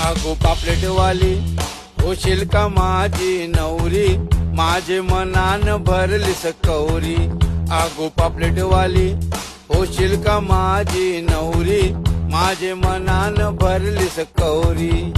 अगो पापलेटवाली होशील का माझी नवरी, माझे मनान भरलीस कवरी. अगो पापलेटवाली होशील का माझी नवरी, माझे मनान भरलीस कवरी.